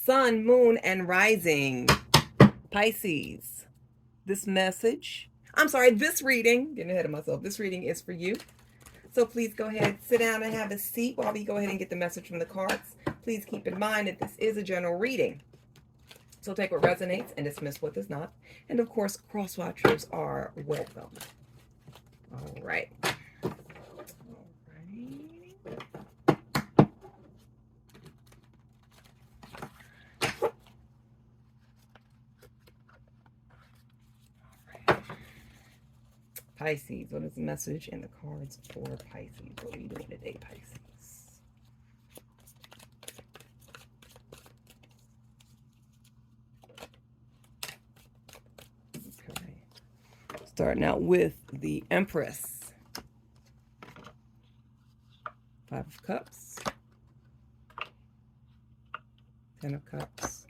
sun, moon, and rising. Pisces. This reading, getting ahead of myself, this reading is for you. So please go ahead, sit down and have a seat while we go ahead and get the message from the cards. Please keep in mind that this is a general reading. So take what resonates and dismiss what does not. And of course, cross watchers are welcome. All right. Pisces, what is the message in the cards for Pisces? What are you doing today, Pisces? Okay. Starting out with the Empress. 5 of Cups. 10 of Cups.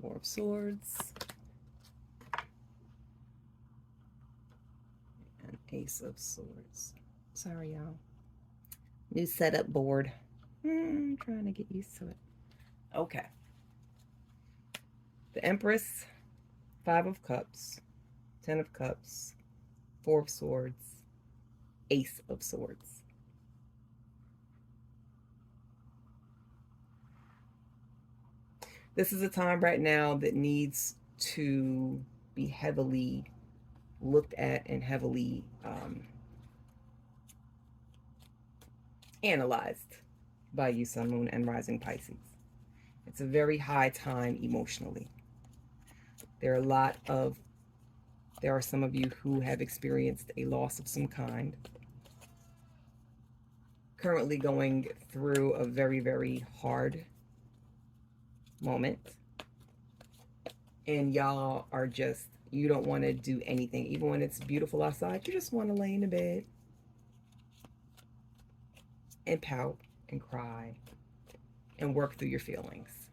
4 of Swords. And Ace of Swords. Sorry, y'all. New setup board. I'm trying to get used to it. Okay. The Empress, 5 of Cups, 10 of Cups, 4 of Swords, Ace of Swords. This is a time right now that needs to be heavily looked at and heavily analyzed by you, Sun, Moon, and Rising Pisces. It's a very high time emotionally. There are some of you who have experienced a loss of some kind, currently going through a very, very hard moment, and y'all are just, you don't want to do anything. Even when it's beautiful outside, you just want to lay in the bed and pout and cry and work through your feelings.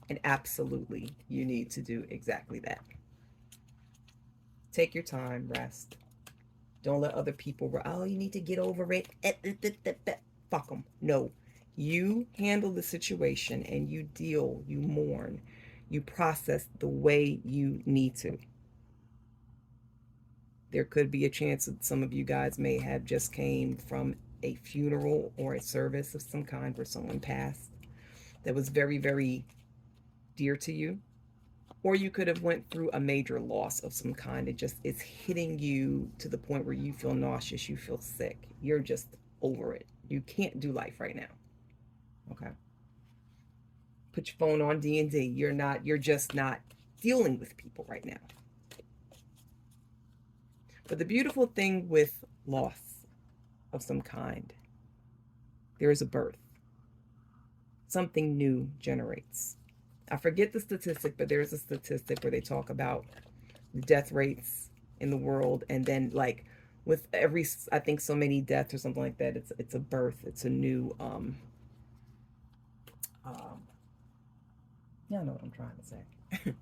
And absolutely, you need to do exactly that. Take your time, rest. Don't let other people, oh, you need to get over it. Fuck them. No. You handle the situation and you deal, you mourn, you process the way you need to. There could be a chance that some of you guys may have just came from a funeral or a service of some kind where someone passed that was very, very dear to you. Or you could have went through a major loss of some kind. It just is hitting you to the point where you feel nauseous, you feel sick. You're just over it. You can't do life right now. Okay. Put your phone on D&D. You're just not dealing with people right now. But the beautiful thing with loss of some kind, there is a birth. Something new generates. I forget the statistic, but there's a statistic where they talk about the death rates in the world, and then like with every, I think so many deaths or something like that, it's a birth, it's a new y'all know what I'm trying to say.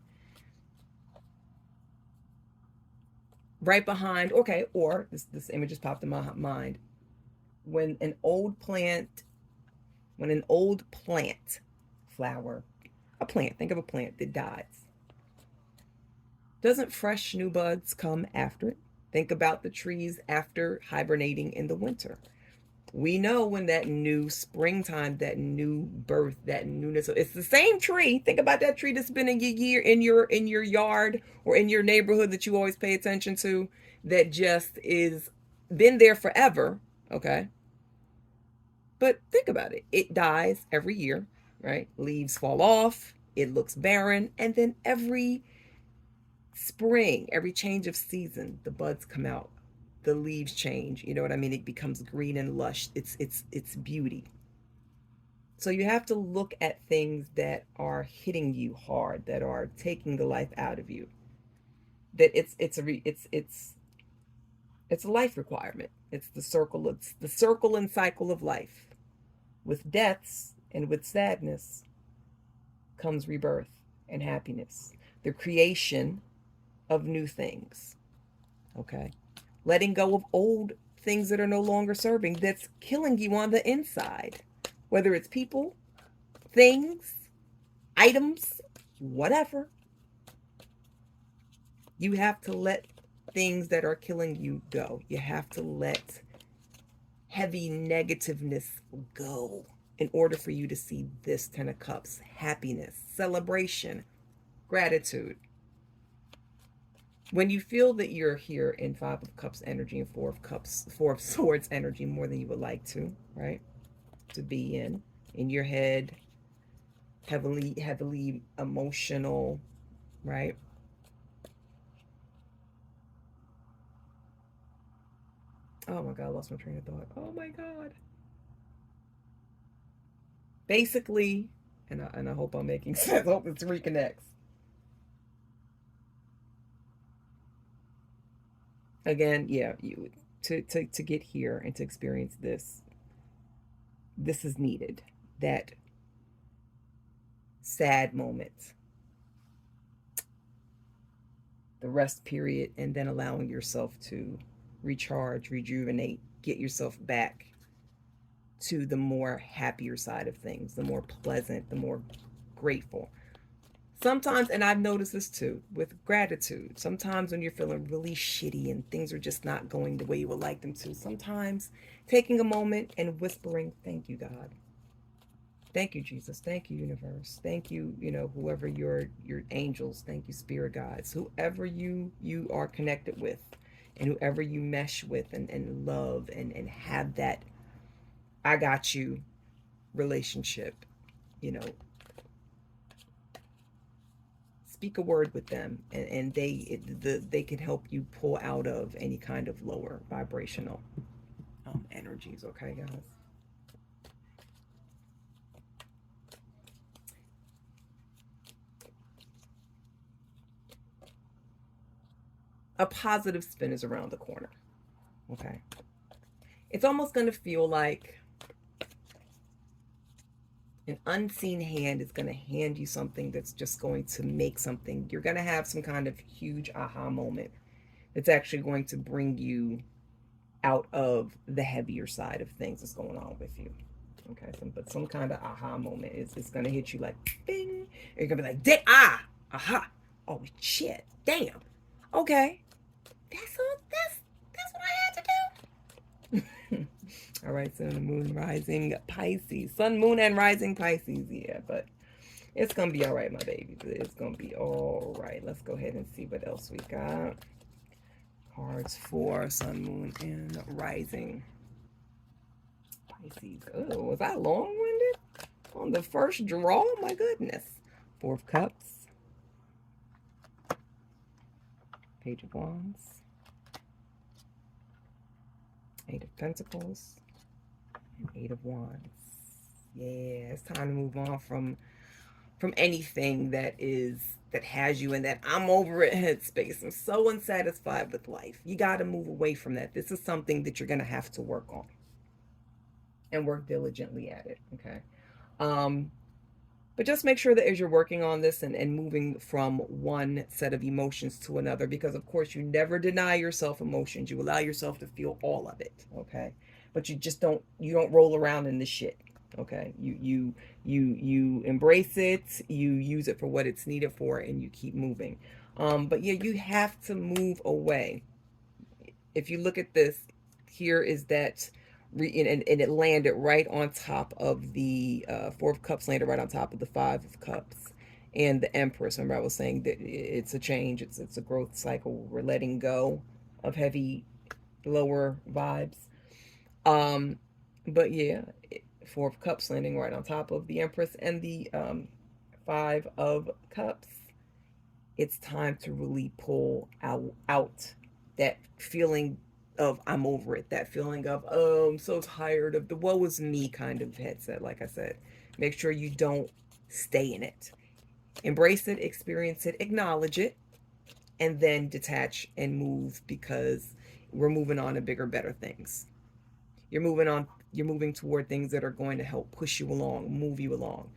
Right behind, okay, or this image just popped in my mind. When an old plant flower, a plant, think of a plant that dies, doesn't fresh new buds come after it? Think about the trees after hibernating in the winter. We know when that new springtime, that new birth, that newness. So it's the same tree. Think about that tree that's been in your yard or in your neighborhood that you always pay attention to, that just is been there forever. Okay. But think about it. It dies every year, right? Leaves fall off. It looks barren. And then every spring, every change of season, the buds come out, the leaves change, you know what I mean? It becomes green and lush. It's beauty. So you have to look at things that are hitting you hard, that are taking the life out of you. That it's a life requirement. It's the circle and cycle of life. With deaths and with sadness comes rebirth and happiness. The creation of new things. Okay? letting go of old things that are no longer serving, that's killing you on the inside, whether it's people, things, items, whatever. You have to let things that are killing you go. You have to let heavy negativeness go in order for you to see this 10 of cups: happiness, celebration, gratitude. When you feel that you're here in 5 of cups energy and 4 of cups, 4 of swords energy, more than you would like to, right, to be in your head, heavily emotional, right? Oh my god, I lost my train of thought. Oh my god. Basically, and I hope I'm making sense. I hope it reconnects. Again, yeah, you to get here and to experience this, this is needed. That sad moment, the rest period, and then allowing yourself to recharge, rejuvenate, get yourself back to the more happier side of things, the more pleasant, the more grateful. Sometimes, and I've noticed this too with gratitude, sometimes when you're feeling really shitty and things are just not going the way you would like them to, sometimes taking a moment and whispering, thank you, God. Thank you, Jesus. Thank you, universe. Thank you, whoever your angels. Thank you, spirit guides. Whoever you are connected with, and whoever you mesh with and love and have that I got you relationship, you know, speak a word with them, and they can help you pull out of any kind of lower vibrational energies. Okay, guys. A positive spin is around the corner. Okay. It's almost going to feel like an unseen hand is going to hand you something that's just going to make something. You're going to have some kind of huge aha moment that's actually going to bring you out of the heavier side of things that's going on with you. Okay, but some kind of aha moment is going to hit you like bing. And you're going to be like, aha. Oh, shit. Damn. Okay. That's what I had to do. All right, so the moon rising Pisces. Sun, moon, and rising Pisces. Yeah, but it's going to be all right, my baby. It's going to be all right. Let's go ahead and see what else we got. Cards for Sun, moon, and rising Pisces. Oh, was I long-winded on the first draw? My goodness. 4 of Cups. Page of Wands. 8 of Pentacles. And 8 of Wands. Yeah, it's time to move on from anything that has you in that I'm over it headspace. I'm so unsatisfied with life. You got to move away from that. This is something that you're going to have to work on and work diligently at it. Okay. But just make sure that as you're working on this and moving from one set of emotions to another, because of course you never deny yourself emotions. You allow yourself to feel all of it. Okay. But you don't roll around in the shit. Okay. You embrace it, you use it for what it's needed for, and you keep moving. But yeah, you have to move away. If you look at this, here is that and it landed right on top of the 4 of Cups, landed right on top of the 5 of Cups and the Empress. Remember I was saying that it's a change, it's a growth cycle. We're letting go of heavy lower vibes. But yeah, 4 of Cups landing right on top of the Empress and the 5 of Cups. It's time to really pull out that feeling of I'm over it, that feeling of, oh, I'm so tired of the woe is me kind of headset. Like I said, make sure you don't stay in it. Embrace it, experience it, acknowledge it, and then detach and move, because we're moving on to bigger, better things. You're moving toward things that are going to help push you along, move you along.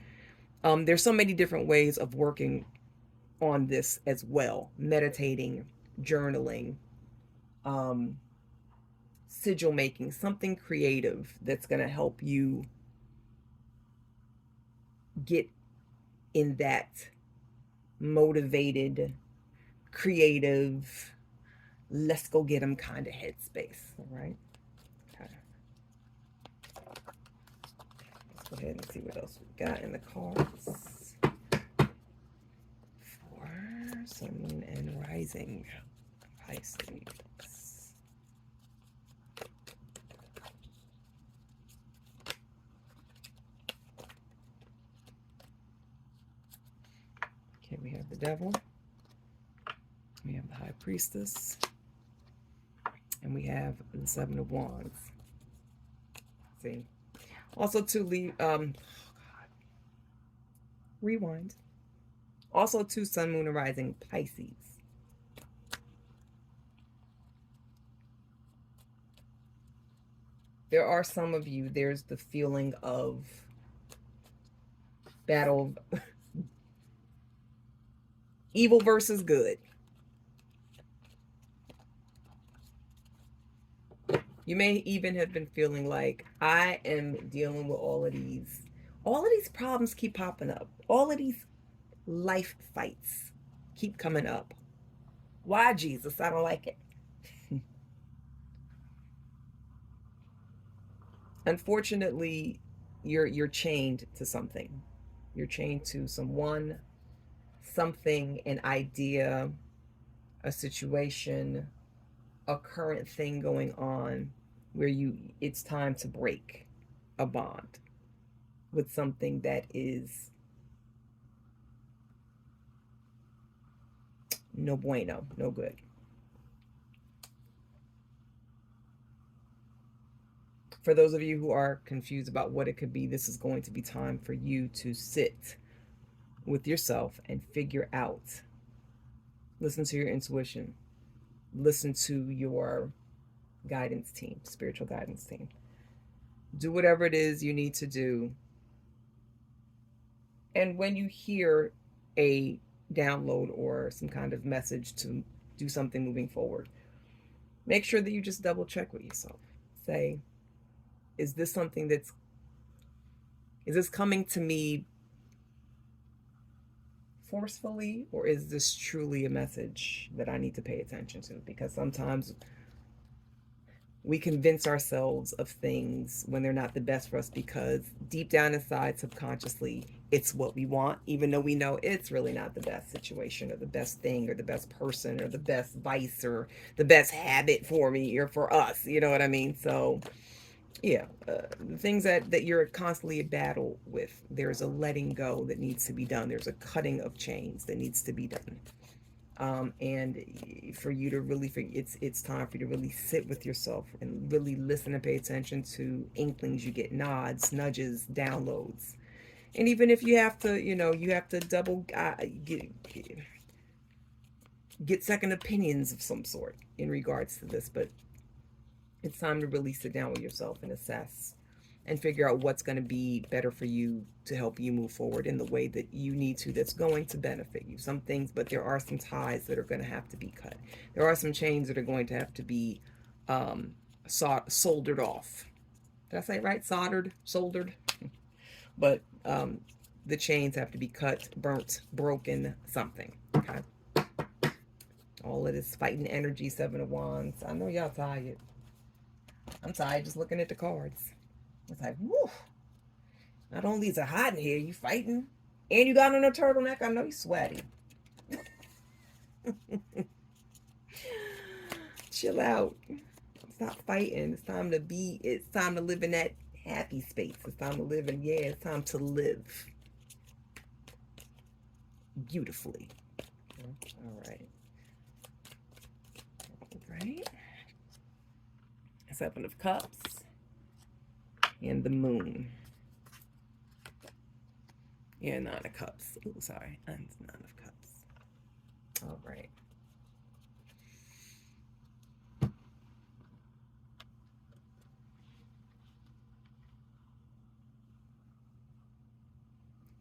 There's so many different ways of working on this as well. Meditating, journaling, sigil making, something creative that's going to help you get in that motivated, creative, let's go get them kind of headspace. All right. Okay. Let's go ahead and see what else we got in the cards for Sun, Moon, and Rising Pisces. Okay, we have the Devil, we have the High Priestess, and we have the Seven of Wands. See, also to leave, rewind. Also to Sun, Moon, and Rising Pisces. There are some of you, there's the feeling of battle, evil versus good. You may even have been feeling like, I am dealing with all of these problems keep popping up. All of these life fights keep coming up. Why, Jesus? I don't like it. Unfortunately, you're chained to something. You're chained to someone, something, an idea, a situation, a current thing going on where it's time to break a bond with something that is no bueno, no good. For those of you who are confused about what it could be, this is going to be time for you to sit with yourself and figure out. Listen to your intuition. Listen to your guidance team, spiritual guidance team. Do whatever it is you need to do. And when you hear a download or some kind of message to do something moving forward, make sure that you just double check with yourself. Say, is this something is this coming to me forcefully, or is this truly a message that I need to pay attention to? Because sometimes we convince ourselves of things when they're not the best for us, because deep down inside, subconsciously, it's what we want, even though we know it's really not the best situation or the best thing or the best person or the best vice or the best habit for me or for us. You know what I mean? So yeah, the things that you're constantly at battle with, there's a letting go that needs to be done. There's a cutting of chains that needs to be done. And for you to really, it's time for you to really sit with yourself and really listen and pay attention to inklings you get, nods, nudges, downloads. And even if you have to, you have to double get second opinions of some sort in regards to this, but it's time to really sit down with yourself and assess and figure out what's going to be better for you to help you move forward in the way that you need to, that's going to benefit you. Some things, but there are some ties that are going to have to be cut. There are some chains that are going to have to be soldered off. Did I say it right? Soldered. But the chains have to be cut, burnt, broken, something. Okay. All of this fighting energy, Seven of Wands. I know y'all tired. I'm tired just looking at the cards. It's like, woo. Not only is it hot in here, you fighting, and you got on a turtleneck. I know you sweaty. Chill out. Stop fighting. It's time to live in that happy space. It's time to live in, it's time to live beautifully. All right. All right. Seven of Cups and the Moon. Yeah, Nine of Cups. Oh, sorry. And Nine of Cups. All right.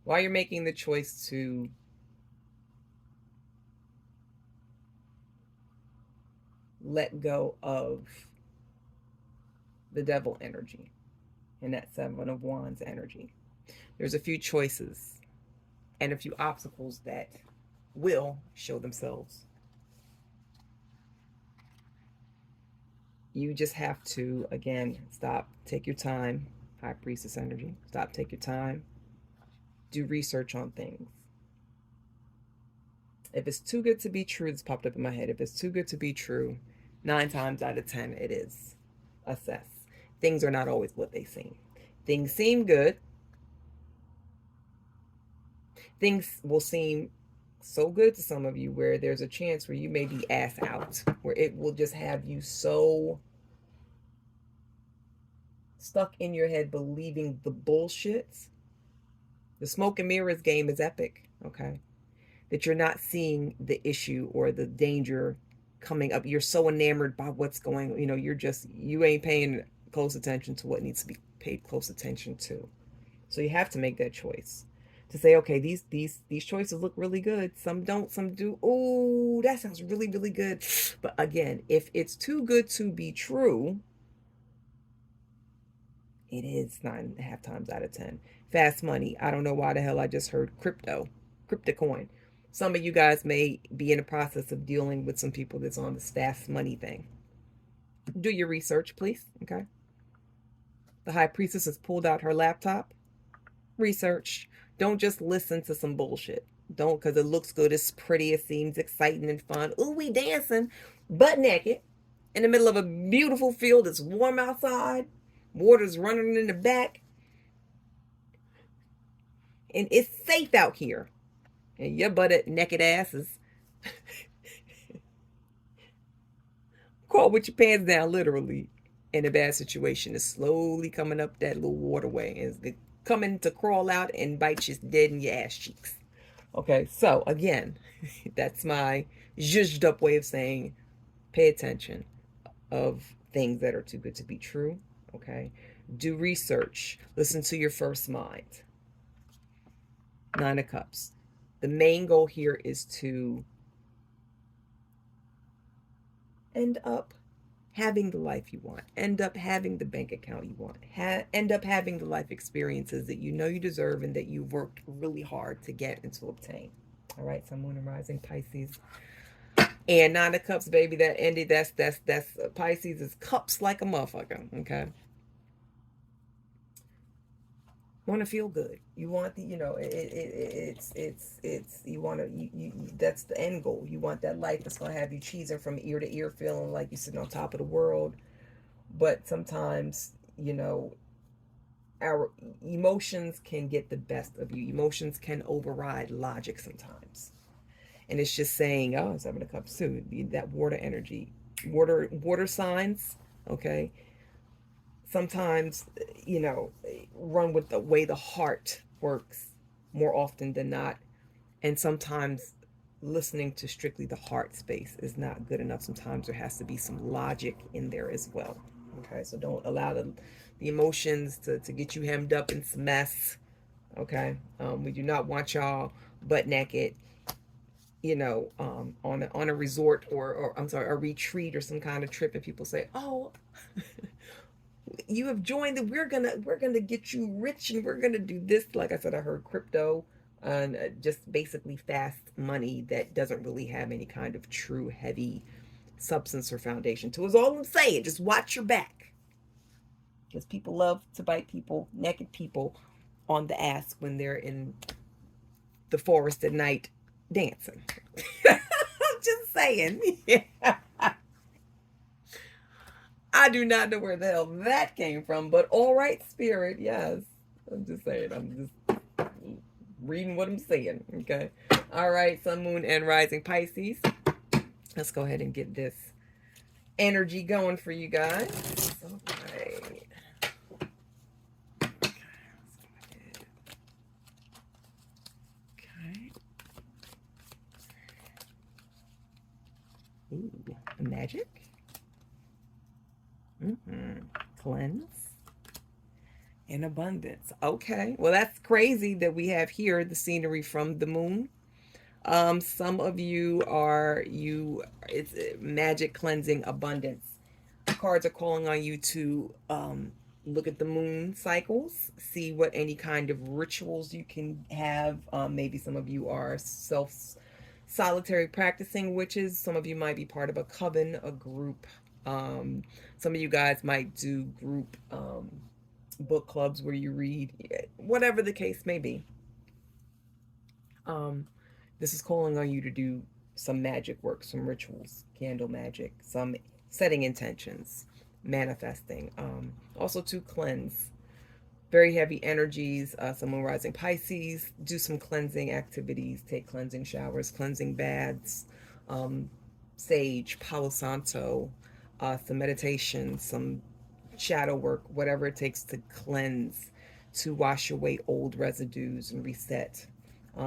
While you're making the choice to let go of the devil energy and that Seven of Wands energy. There's a few choices and a few obstacles that will show themselves. You just have to, again, stop, take your time. High Priestess energy. Stop, take your time. Do research on things. If it's too good to be true, this popped up in my head. If it's too good to be true, 9 times out of 10, it is. Assess. Things are not always what they seem. Things seem good. Things will seem so good to some of you where there's a chance where you may be ass out, where it will just have you so stuck in your head believing the bullshits. The smoke and mirrors game is epic, okay? That you're not seeing the issue or the danger coming up. You're so enamored by what's going, you ain't paying close attention to what needs to be paid close attention to. So you have to make that choice to say, okay, these choices look really good. Some don't, some do. Oh, that sounds really, really good. But again, if it's too good to be true, it is 9.5 times out of 10. Fast money. I don't know why the hell I just heard cryptocoin. Some of you guys may be in the process of dealing with some people that's on this fast money thing. Do your research, please. Okay. The High Priestess has pulled out her laptop. Research. Don't just listen to some bullshit. Don't, because it looks good, it's pretty, it seems exciting and fun. Ooh, we dancing butt naked in the middle of a beautiful field. It's warm outside. Water's running in the back. And it's safe out here. And your butt naked asses caught with your pants down, literally, in a bad situation, is slowly coming up that little waterway. And it's coming to crawl out and bite you dead in your ass cheeks. Okay, so again, that's my zhuzhed up way of saying pay attention of things that are too good to be true. Okay, do research. Listen to your first mind. 9 of Cups. The main goal here is to end up having the life you want, end up having the bank account you want, end up having the life experiences that you know you deserve and that you've worked really hard to get and to obtain. All right, Sun, Moon, and Rising Pisces. And 9 of Cups, baby, that ended. That's Pisces is cups like a motherfucker. Okay. Want to feel good. You want the, you want to, that's the end goal. You want that life that's going to have you cheesing from ear to ear, feeling like you're sitting on top of the world. But sometimes, our emotions can get the best of you. Emotions can override logic sometimes. And it's just saying, oh, 7 of Cups too, that water energy, water signs, okay? Sometimes, run with the way the heart works more often than not. And sometimes listening to strictly the heart space is not good enough. Sometimes there has to be some logic in there as well. Okay, so don't allow the emotions to get you hemmed up in some mess. Okay, we do not want y'all butt naked, on a resort or I'm sorry, a retreat or some kind of trip, and people say, oh, you have joined the, we're gonna get you rich and we're gonna do this. Like I said, I heard crypto and just basically fast money that doesn't really have any kind of true heavy substance or foundation to it. Is all I'm saying. Just watch your back, because people love to bite people, naked people, on the ass when they're in the forest at night dancing. I'm just saying. Yeah. I do not know where the hell that came from, but all right, spirit, yes. I'm just saying. I'm just reading what I'm saying, okay? All right, Sun, Moon, and Rising Pisces. Let's go ahead and get this energy going for you guys. All right. Okay. Ooh, magic. Cleanse and abundance. Okay, well, that's crazy that we have here the scenery from the moon. Some of you it's magic, cleansing, abundance. cards are calling on you to look at the moon cycles, see what any kind of rituals you can have. Maybe some of you are solitary practicing witches. Some of you might be part of a coven, a group. Some of you guys might do group book clubs where you read, whatever the case may be. This is calling on you to do some magic work, some rituals, candle magic, some setting intentions, manifesting. Also to cleanse very heavy energies. Some moon rising Pisces, do some cleansing activities, take cleansing showers, cleansing baths, sage, Palo Santo, some meditation, some shadow work, whatever it takes to cleanse, to wash away old residues and reset.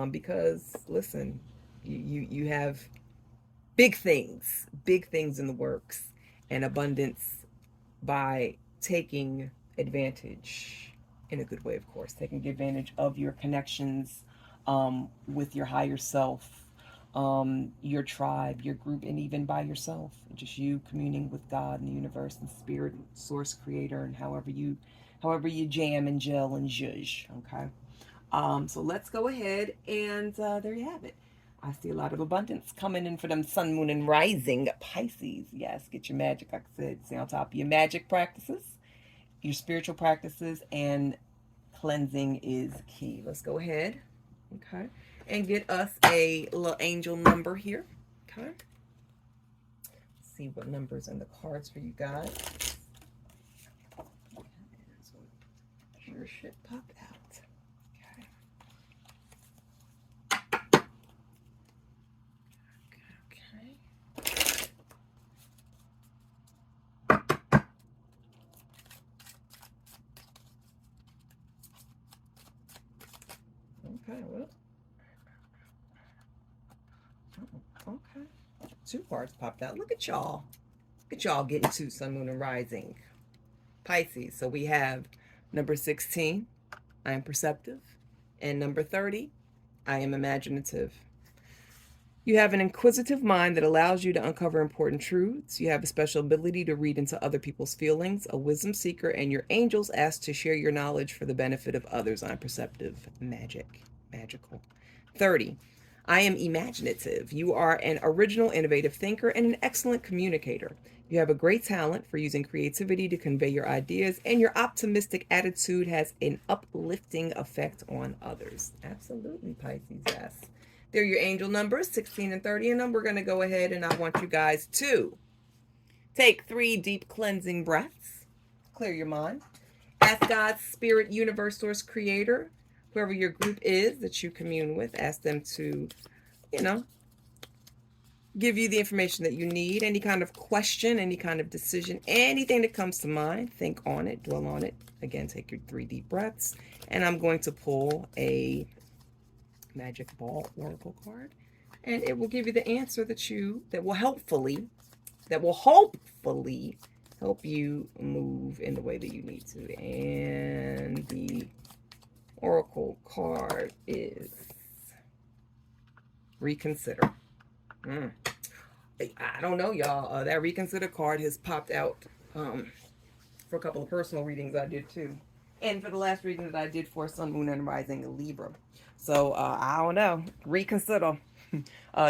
Because listen, you have big things in the works, and abundance by taking advantage, in a good way, of course, taking advantage of your connections with your higher self, your tribe, your group, and even by yourself. Just you communing with God and the universe and spirit, source, creator, and however you jam and gel and zhuzh. Okay. So let's go ahead and there you have it. I see a lot of abundance coming in for them sun, moon, and rising Pisces. Yes, get your magic, like I said, stay on top of your magic practices, your spiritual practices, and cleansing is key. Let's go ahead, okay, and get us a little angel number here, okay. Let's see what numbers in the cards for you guys. Sure shit popped out. Okay, well, okay. 2 cards popped out. Look at y'all. Look at y'all getting to sun, moon, and rising Pisces. So we have number 16, I am perceptive, and number 30, I am imaginative. You have an inquisitive mind that allows you to uncover important truths. You have a special ability to read into other people's feelings, a wisdom seeker, and your angels ask to share your knowledge for the benefit of others. I'm perceptive, magical. 30, I am imaginative. You are an original, innovative thinker and an excellent communicator. You have a great talent for using creativity to convey your ideas, and your optimistic attitude has an uplifting effect on others. Absolutely, Pisces, yes. They're your angel numbers, 16 and 30, and then we're going to go ahead and I want you guys to take 3 deep cleansing breaths. Clear your mind. Ask God, Spirit, Universe, Source, Creator, whoever your group is that you commune with, ask them to, give you the information that you need. Any kind of question, any kind of decision, anything that comes to mind, think on it, dwell on it. Again, take your 3 deep breaths, and I'm going to pull a magic ball oracle card, and it will give you the answer that will hopefully help you move in the way that you need to. And the oracle card is reconsider. I don't know, y'all. That reconsider card has popped out for a couple of personal readings I did too, and for the last reading that I did for Sun, Moon, and Rising Libra. So I don't know. Reconsider.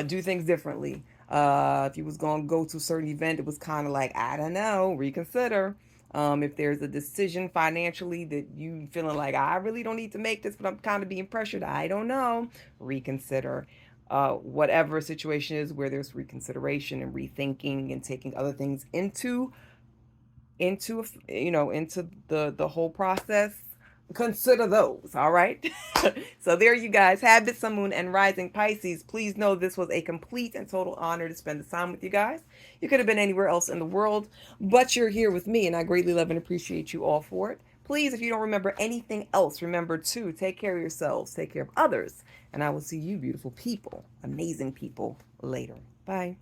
Do things differently. If you was gonna go to a certain event, it was kind of like, I don't know. Reconsider. If there's a decision financially that you feeling like, I really don't need to make this, but I'm kind of being pressured, I don't know. Reconsider. Whatever situation is where there's reconsideration and rethinking and taking other things into the whole process, consider those. All right. So there you guys have it, Sun, Moon, and Rising Pisces. Please know this was a complete and total honor to spend the time with you guys. You could have been anywhere else in the world, but you're here with me, and I greatly love and appreciate you all for it. Please, if you don't remember anything else, remember to take care of yourselves, take care of others, and I will see you beautiful people, amazing people, later. Bye.